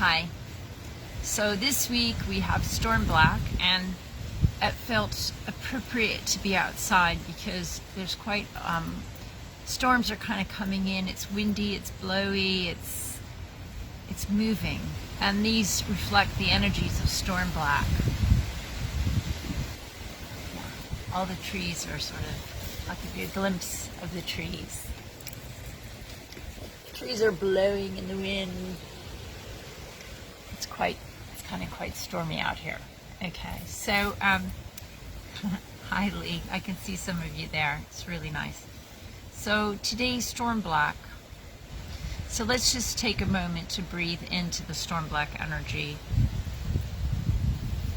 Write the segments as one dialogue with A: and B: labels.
A: Hi. So this week we have storm black, and it felt appropriate to be outside because there's quite storms are kind of coming in. It's windy, it's blowy, it's moving, and these reflect the energies of storm black. Yeah. All the trees are sort of, I'll give you a glimpse of the trees. Trees are blowing in the wind. It's kind of quite stormy out here. Okay, so hi Lee, I can see some of you there. It's really nice. So today's storm black. So let's just take a moment to breathe into the storm black energy.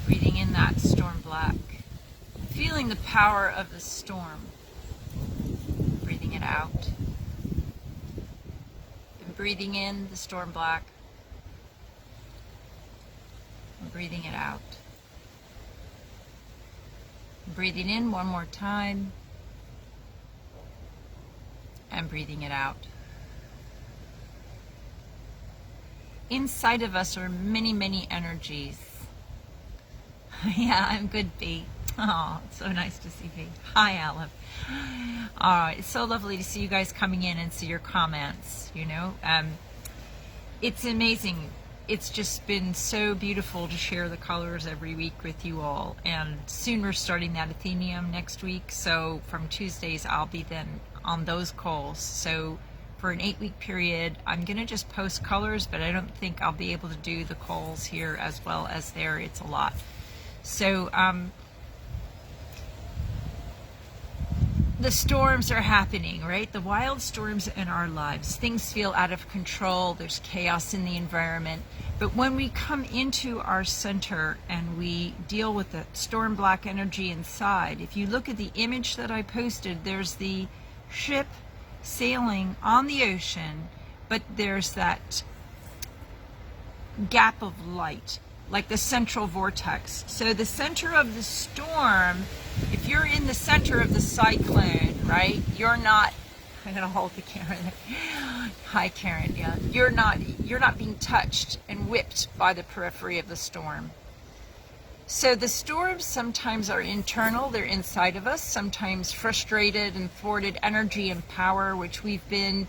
A: Breathing in that storm black, feeling the power of the storm. Breathing it out. And breathing in the storm black. And breathing it out. Breathing in one more time. And breathing it out. Inside of us are many, many energies. Yeah, I'm good, B. Oh, it's so nice to see B. Hi, Aleph. All right, it's so lovely to see you guys coming in and see your comments, you know. It's amazing. It's just been so beautiful to share the colors every week with you all. And soon we're starting that Athenaeum next week. So from Tuesdays, I'll be then on those calls. So for an 8-week period, I'm going to just post colors, but I don't think I'll be able to do the calls here as well as there. It's a lot. So the storms are happening, right? The wild storms in our lives. Things feel out of control. There's chaos in the environment. But when we come into our center and we deal with the storm black energy inside, if you look at the image that I posted, there's the ship sailing on the ocean, but there's that gap of light, like the central vortex. So the center of the storm, if you're in the center of the cyclone, right, you're not, I'm gonna hold the camera there. Hi Karen, yeah. You're not being touched and whipped by the periphery of the storm. So the storms sometimes are internal, they're inside of us, sometimes frustrated and thwarted energy and power, which we've been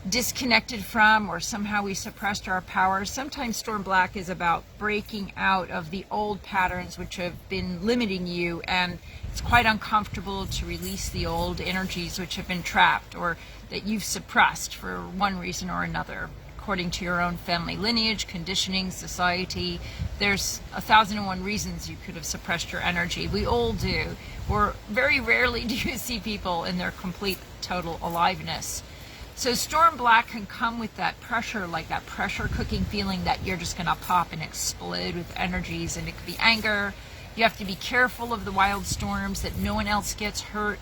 A: disconnected from, or somehow we suppressed our power. Sometimes storm black is about breaking out of the old patterns which have been limiting you, and it's quite uncomfortable to release the old energies which have been trapped or that you've suppressed for one reason or another, according to your own family lineage, conditioning, society. There's 1,001 reasons you could have suppressed your energy. We all do. Or very rarely do you see people in their complete, total aliveness. So storm black can come with that pressure, like that pressure cooking feeling that you're just going to pop and explode with energies, and it could be anger. You have to be careful of the wild storms, that no one else gets hurt.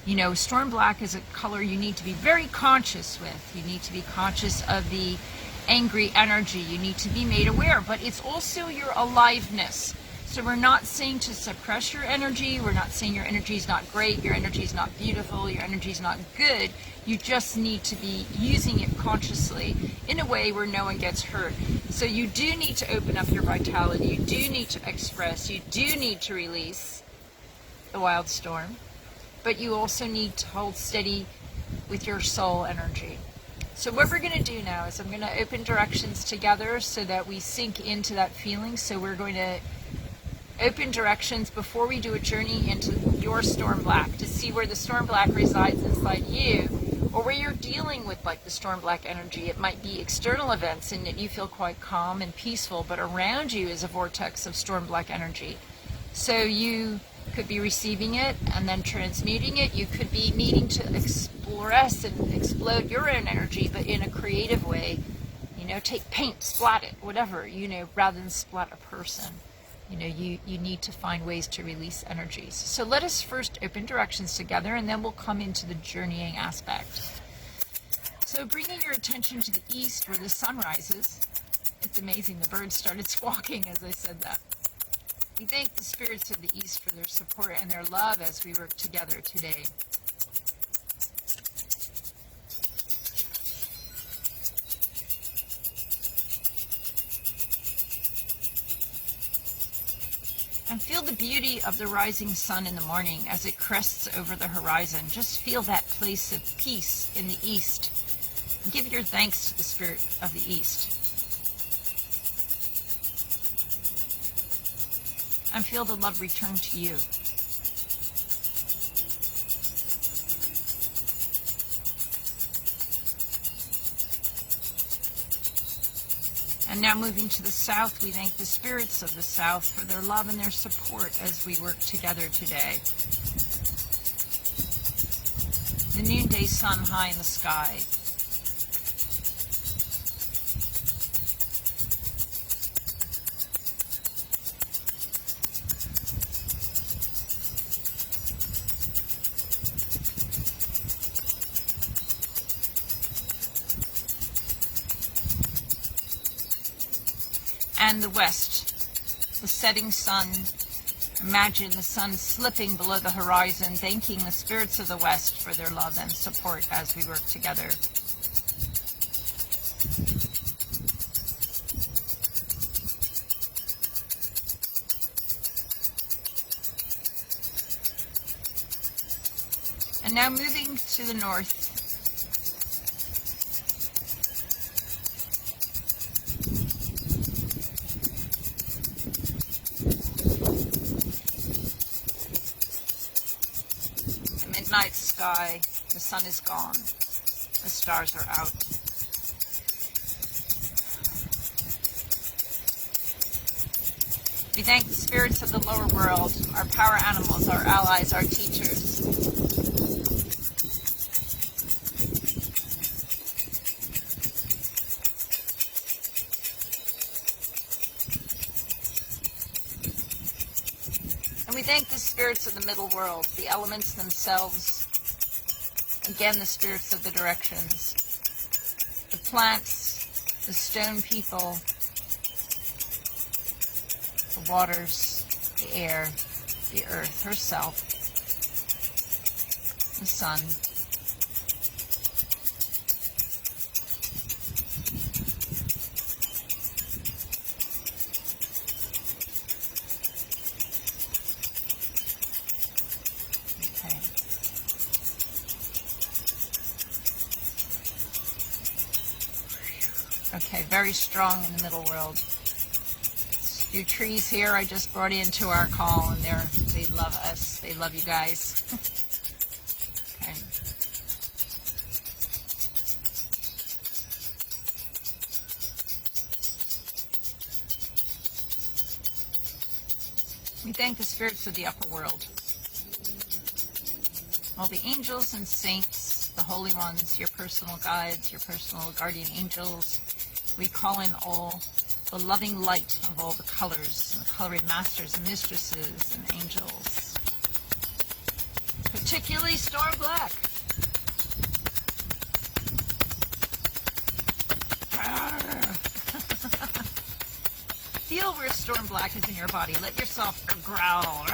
A: You know, storm black is a color you need to be very conscious with. You need to be conscious of the angry energy. You need to be made aware, but it's also your aliveness. So we're not saying to suppress your energy. We're not saying your energy is not great, your energy is not beautiful, your energy is not good. You just need to be using it consciously in a way where no one gets hurt. So you do need to open up your vitality. You do need to express. You do need to release the wild storm. But you also need to hold steady with your soul energy. So what we're going to do now is I'm going to open directions together so that we sink into that feeling. So we're going to open directions before we do a journey into your storm black to see where the storm black resides inside you, or where you're dealing with like the storm black energy. It might be external events and that you feel quite calm and peaceful, but around you is a vortex of storm black energy. So you could be receiving it and then transmuting it. You could be needing to express and explode your own energy, but in a creative way. You know, take paint, splat it, whatever, you know, rather than splat a person. You know, you need to find ways to release energies. So let us first open directions together, and then we'll come into the journeying aspect. So bringing your attention to the east where the sun rises. It's amazing, the birds started squawking as I said that. We thank the spirits of the East for their support and their love as we work together today. And feel the beauty of the rising sun in the morning as it crests over the horizon. Just feel that place of peace in the east. And give your thanks to the spirit of the east. And feel the love return to you. And now moving to the south, we thank the spirits of the south for their love and their support as we work together today. The noonday sun high in the sky. And the west, the setting sun. Imagine the sun slipping below the horizon, thanking the spirits of the west for their love and support as we work together. And now moving to the north. Night sky, the sun is gone, the stars are out. We thank the spirits of the lower world, our power animals, our allies, our teachers. And we thank the spirits of the middle world, the elements themselves, again the spirits of the directions, the plants, the stone people, the waters, the air, the earth herself, the sun. Okay, very strong in the middle world. A few trees here I just brought into our call, and they love us. They love you guys. Okay. We thank the spirits of the upper world. All the angels and saints, the holy ones, your personal guides, your personal guardian angels. We call in all the loving light of all the colors, and the coloring masters and mistresses and angels. Particularly Storm Black. Feel where Storm Black is in your body. Let yourself growl.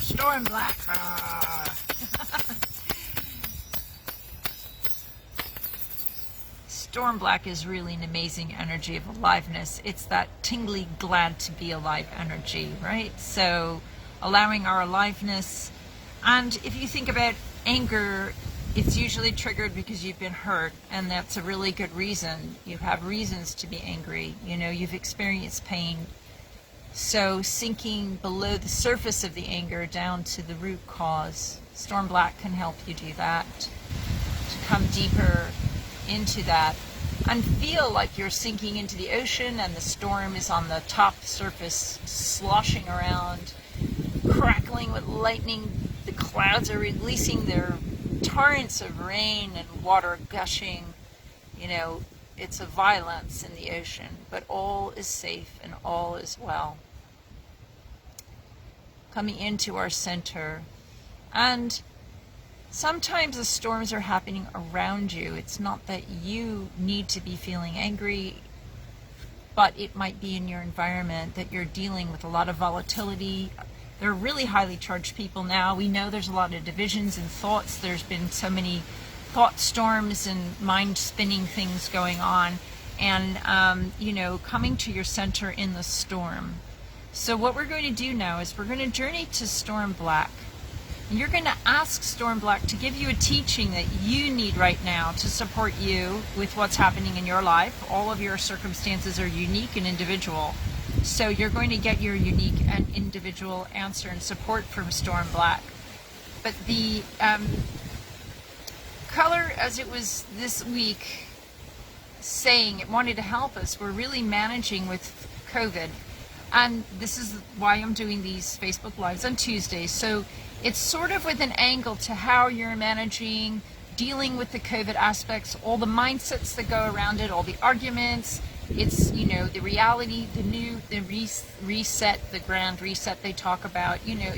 A: Storm Black. Storm Black is really an amazing energy of aliveness. It's that tingly, glad to be alive energy, right? So allowing our aliveness. And if you think about anger, it's usually triggered because you've been hurt, and that's a really good reason. You have reasons to be angry. You know, you've experienced pain. So sinking below the surface of the anger down to the root cause, Storm Black can help you do that. To come deeper into that and feel like you're sinking into the ocean and the storm is on the top surface, sloshing around, crackling with lightning. The clouds are releasing their torrents of rain and water gushing. You know, it's a violence in the ocean, but all is safe and all is well. Coming into our center, and sometimes the storms are happening around you. It's not that you need to be feeling angry, but it might be in your environment that you're dealing with a lot of volatility. There are really highly charged people now. We know there's a lot of divisions and thoughts. There's been so many thought storms and mind-spinning things going on. And, you know, coming to your center in the storm. So what we're going to do now is we're going to journey to Storm Black. And you're going to ask Storm Black to give you a teaching that you need right now to support you with what's happening in your life. All of your circumstances are unique and individual. So you're going to get your unique and individual answer and support from Storm Black. But the color, as it was this week, saying it wanted to help us, we're really managing with COVID. And this is why I'm doing these Facebook Lives on Tuesdays. So it's sort of with an angle to how you're managing, dealing with the COVID aspects, all the mindsets that go around it, all the arguments. It's, you know, the reality, the reset, the grand reset they talk about. You know,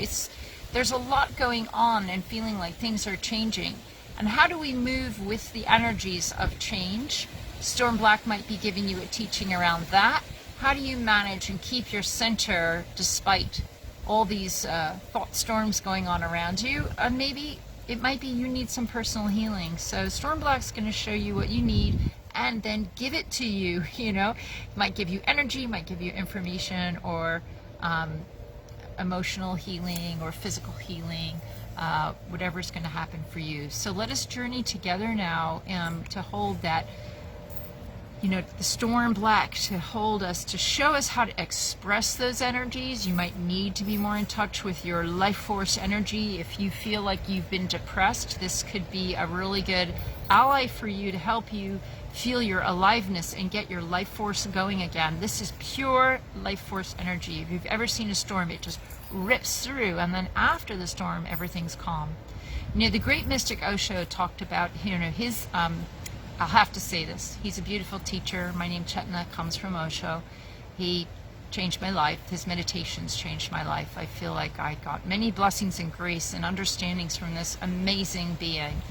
A: there's a lot going on and feeling like things are changing. And how do we move with the energies of change? Storm Black might be giving you a teaching around that. How do you manage and keep your center despite all these thought storms going on around you? And maybe it might be you need some personal healing. So Storm Black's going to show you what you need and then give it to you. You know, it might give you energy, might give you information, or emotional healing or physical healing, whatever's going to happen for you. So let us journey together now to hold that, you know, the Storm Black, to hold us, to show us how to express those energies. You might need to be more in touch with your life force energy. If you feel like you've been depressed, this could be a really good ally for you to help you feel your aliveness and get your life force going again. This is pure life force energy. If you've ever seen a storm, it just rips through, and then after the storm, everything's calm. You know, the great mystic Osho talked about, you know, his I'll have to say this. He's a beautiful teacher. My name Chetna comes from Osho. He changed my life. His meditations changed my life. I feel like I got many blessings and grace and understandings from this amazing being.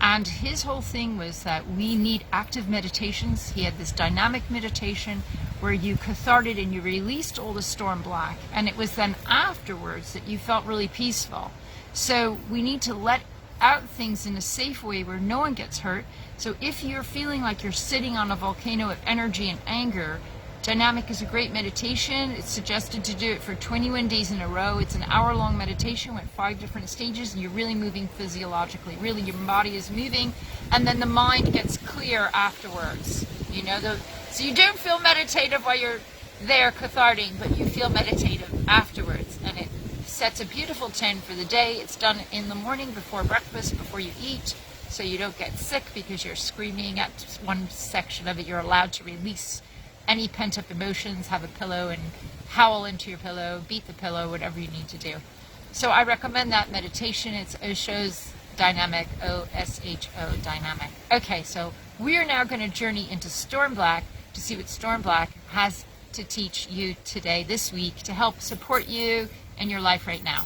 A: And his whole thing was that we need active meditations. He had this dynamic meditation where you catharted and you released all the Storm Black. And it was then afterwards that you felt really peaceful. So we need to let out things in a safe way where no one gets hurt. So if you're feeling like you're sitting on a volcano of energy and anger, Dynamic is a great meditation. It's suggested to do it for 21 days in a row. It's an hour-long meditation with 5 different stages, and you're really moving physiologically. Really, your body is moving, and then the mind gets clear afterwards. You know, so you don't feel meditative while you're there cathartic, but you feel meditative afterwards, and it sets a beautiful tone for the day. It's done in the morning before breakfast, before you eat, so you don't get sick because you're screaming at one section of it. You're allowed to release any pent-up emotions, have a pillow and howl into your pillow, beat the pillow, whatever you need to do. So I recommend that meditation. It's Osho's Dynamic, O-S-H-O, Dynamic. Okay, so we are now going to journey into Storm Black to see what Storm Black has to teach you today, this week, to help support you in your life right now.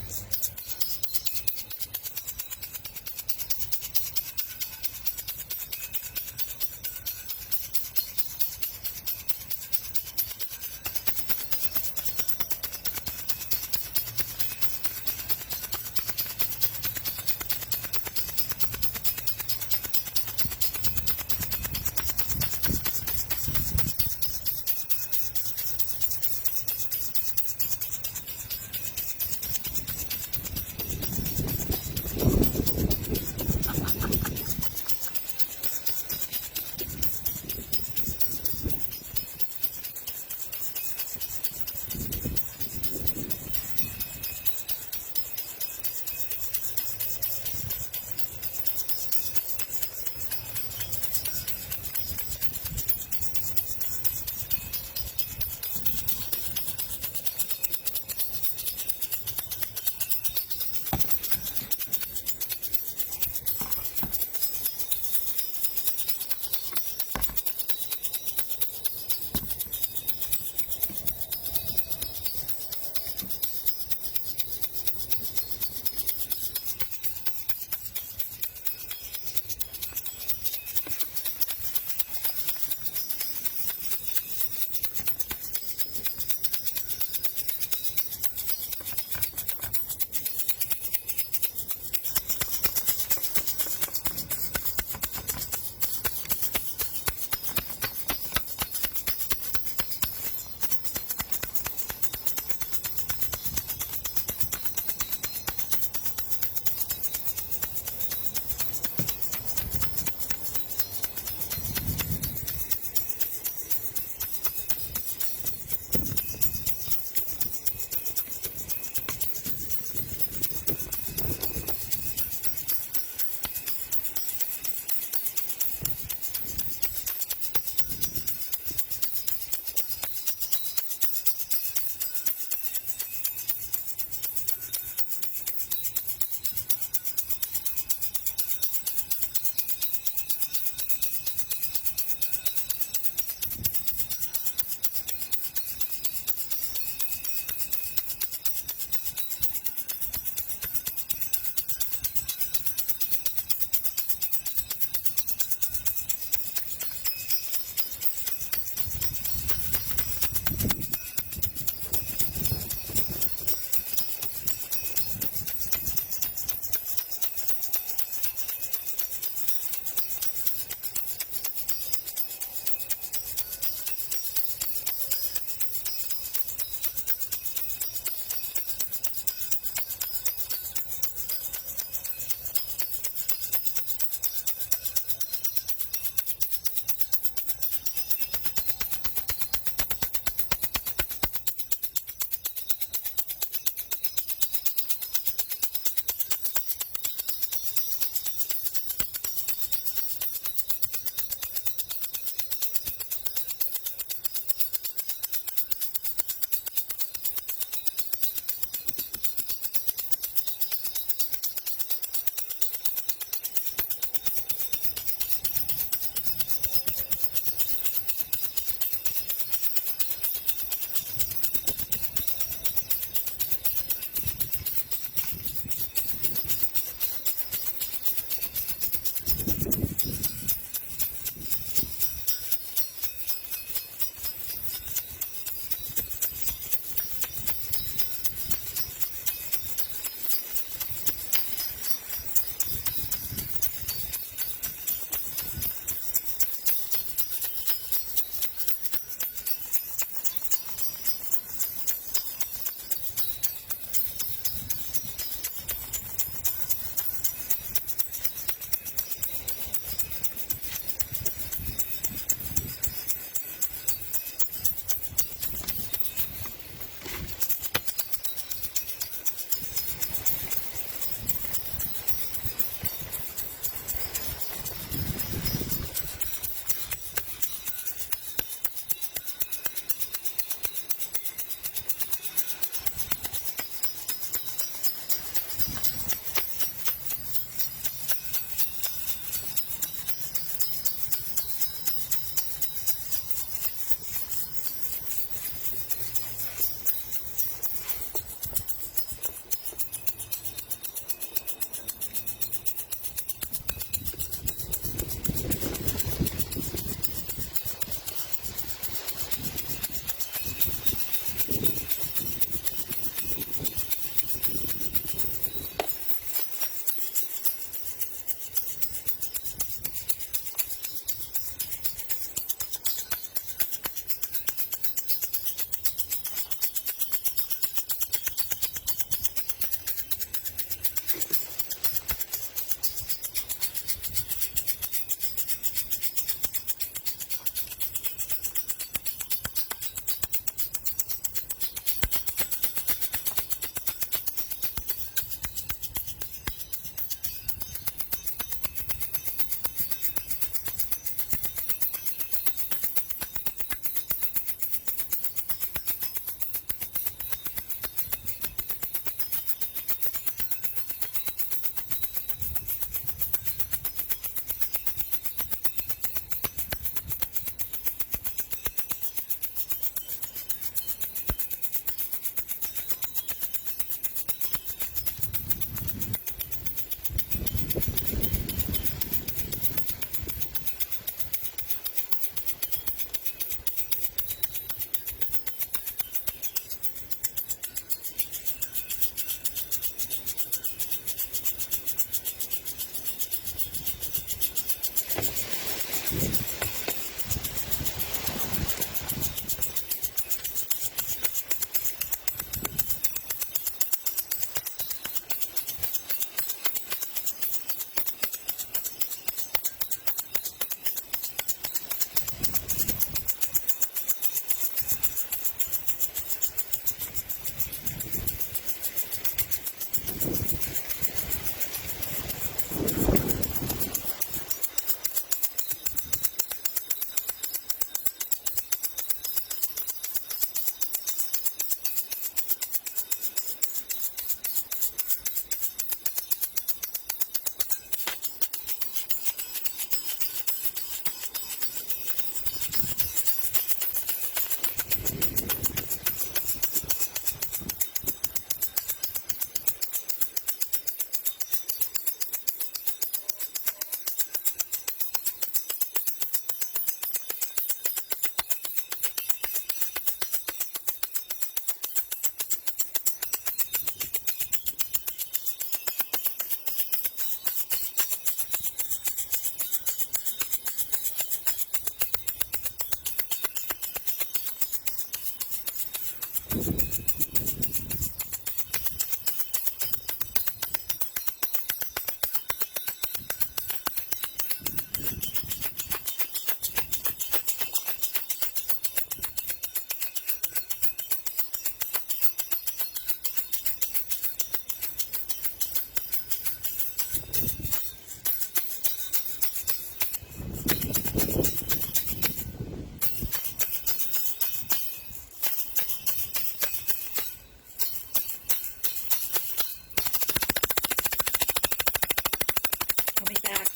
A: my back.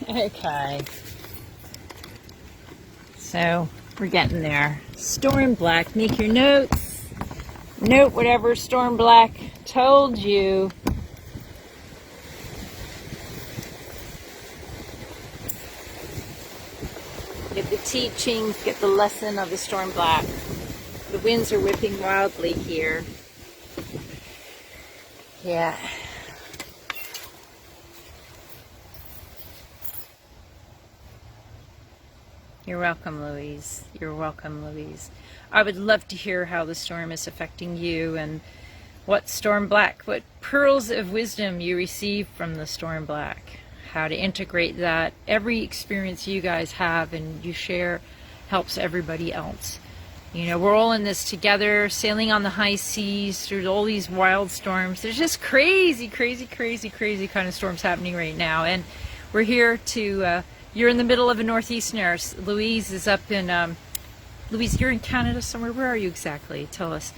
A: Okay. So we're getting there. Storm Black. Make your notes. Note whatever Storm Black told you. Get the teachings, get the lesson of the Storm Black. The winds are whipping wildly here. Yeah. You're welcome, Louise. You're welcome, Louise. I would love to hear how the storm is affecting you and what Storm Black, what pearls of wisdom you receive from the Storm Black. How to integrate that. Every experience you guys have and you share helps everybody else. You know, we're all in this together, sailing on the high seas through all these wild storms. There's just crazy, crazy, crazy, crazy kind of storms happening right now. And we're here to... you're in the middle of a northeaster. Louise is up in, Louise, you're in Canada somewhere. Where are you exactly? Tell us.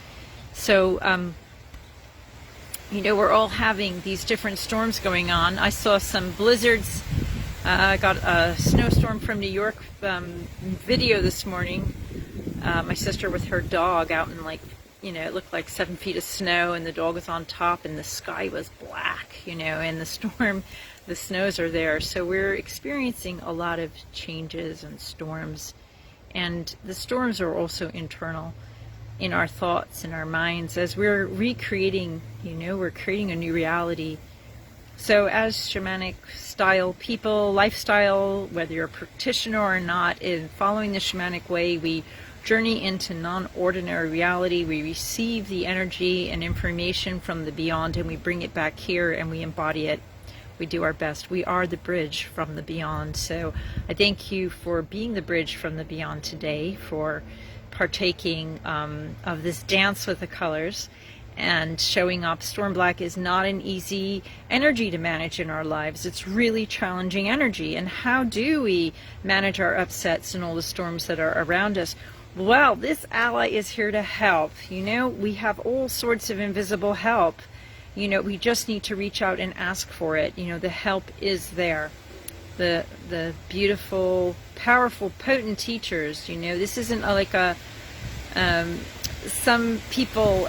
A: So, you know, we're all having these different storms going on. I saw some blizzards. I got a snowstorm from New York video this morning. My sister with her dog out in, like, you know, it looked like 7 feet of snow and the dog was on top and the sky was black, you know, and the storm... the snows are there. So we're experiencing a lot of changes and storms. And the storms are also internal in our thoughts, in our minds, as we're recreating, you know, we're creating a new reality. So as shamanic style people, lifestyle, whether you're a practitioner or not, in following the shamanic way, we journey into non-ordinary reality. We receive the energy and information from the beyond and we bring it back here and we embody it. We do our best. We are the bridge from the beyond. So I thank you for being the bridge from the beyond today, for partaking of this dance with the colors and showing up. Storm Black is not an easy energy to manage in our lives. It's really challenging energy. And how do we manage our upsets and all the storms that are around us? Well, this ally is here to help. You know, we have all sorts of invisible help. You know, we just need to reach out and ask for it. You know, the help is there. The beautiful, powerful, potent teachers. You know, this isn't like a, some people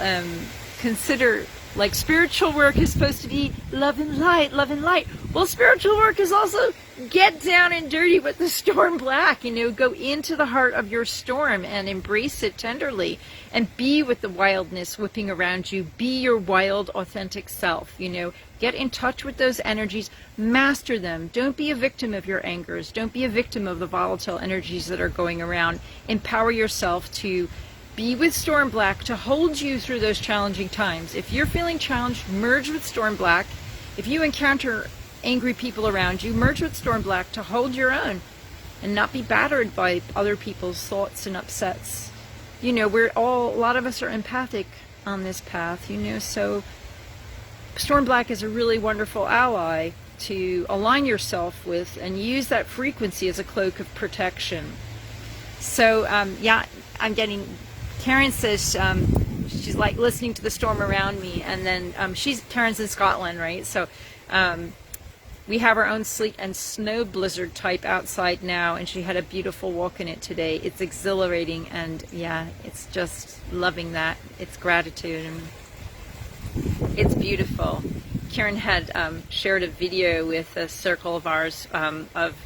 A: consider like spiritual work is supposed to be love and light, love and light. Well, spiritual work is also get down and dirty with the Storm Black, you know, go into the heart of your storm and embrace it tenderly and be with the wildness whipping around you. Be your wild, authentic self, you know, get in touch with those energies, master them. Don't be a victim of your angers. Don't be a victim of the volatile energies that are going around. Empower yourself to be with Storm Black to hold you through those challenging times. If you're feeling challenged, merge with Storm Black. If you encounter angry people around you, merge with Storm Black to hold your own and not be battered by other people's thoughts and upsets. You know, a lot of us are empathic on this path, you know, so Storm Black is a really wonderful ally to align yourself with and use that frequency as a cloak of protection. So, yeah, I'm getting... Karen says she's like listening to the storm around me, and then Karen's in Scotland, right? So we have our own sleet and snow blizzard type outside now, and she had a beautiful walk in it today. It's exhilarating, and yeah, it's just loving that. It's gratitude, and it's beautiful. Karen had shared a video with a circle of ours of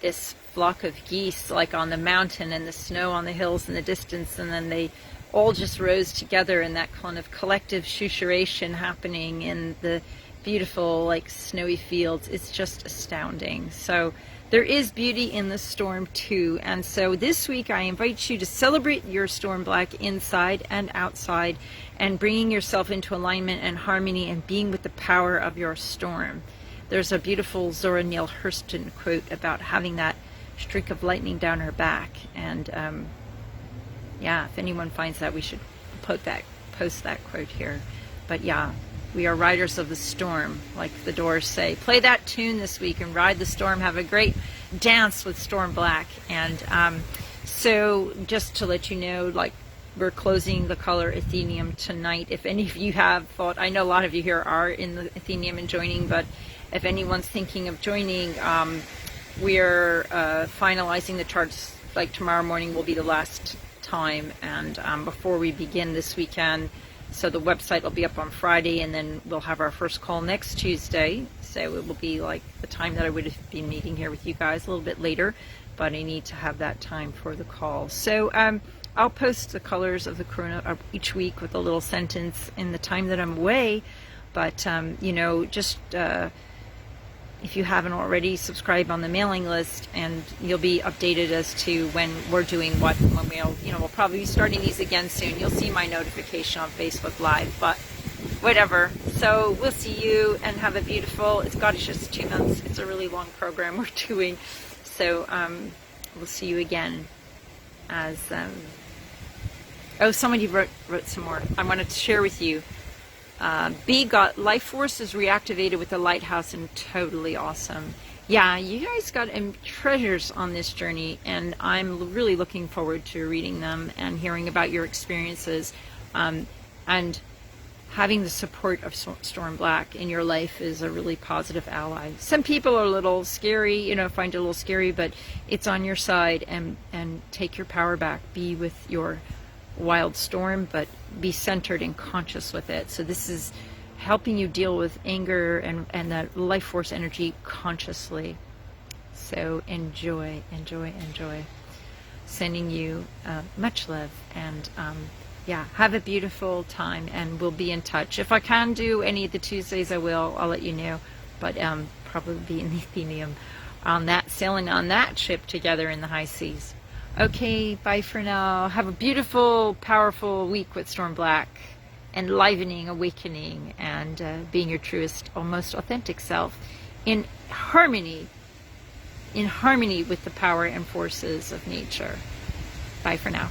A: this flock of geese like on the mountain and the snow on the hills in the distance, and then they all just rose together in that kind of collective shushuration happening in the beautiful like snowy fields. It's just astounding. So there is beauty in the storm too, and so this week I invite you to celebrate your Storm Black inside and outside and bringing yourself into alignment and harmony and being with the power of your storm. There's a beautiful Zora Neale Hurston quote about having that streak of lightning down her back, and Yeah, if anyone finds that, we should post that quote here. But yeah, we are riders of the storm, like the Doors say. Play that tune this week and ride the storm. Have a great dance with Storm Black. And so just to let you know, like, we're closing the Colour Athenaeum tonight. If any of you have thought, I know a lot of you here are in the Athenaeum and joining, but if anyone's thinking of joining, we're finalizing the charts. Like tomorrow morning will be the last time, and before we begin this weekend. So the website will be up on Friday, and then we'll have our first call next Tuesday. So it will be like the time that I would have been meeting here with you guys, a little bit later, but I need to have that time for the call. So I'll post the colors of the corona each week with a little sentence in the time that I'm away. But you know, just if you haven't already, subscribe on the mailing list, and you'll be updated as to when we're doing what, and when we'll probably be starting these again soon. You'll see my notification on Facebook Live, but whatever. So we'll see you, and have a beautiful, it's just 2 months. It's a really long program we're doing. So we'll see you again as, somebody wrote some more. I wanted to share with you. B got life force is reactivated with the lighthouse, and totally awesome. Yeah, you guys got treasures on this journey, and I'm really looking forward to reading them and hearing about your experiences. And having the support of Storm Black in your life is a really positive ally. Some people are a little scary, find it a little scary, but it's on your side, and take your power back. Be with your wild storm, but be centered and conscious with it. So this is helping you deal with anger and that life force energy consciously. So enjoy. Sending you much love, and yeah, have a beautiful time, and we'll be in touch. If I can do any of the Tuesdays, I will. I'll let you know, but probably be in the Athenaeum sailing on that ship together in the high seas. Okay, bye for now. Have a beautiful, powerful week with Storm Black. Enlivening, awakening, and being your truest, most authentic self in harmony with the power and forces of nature. Bye for now.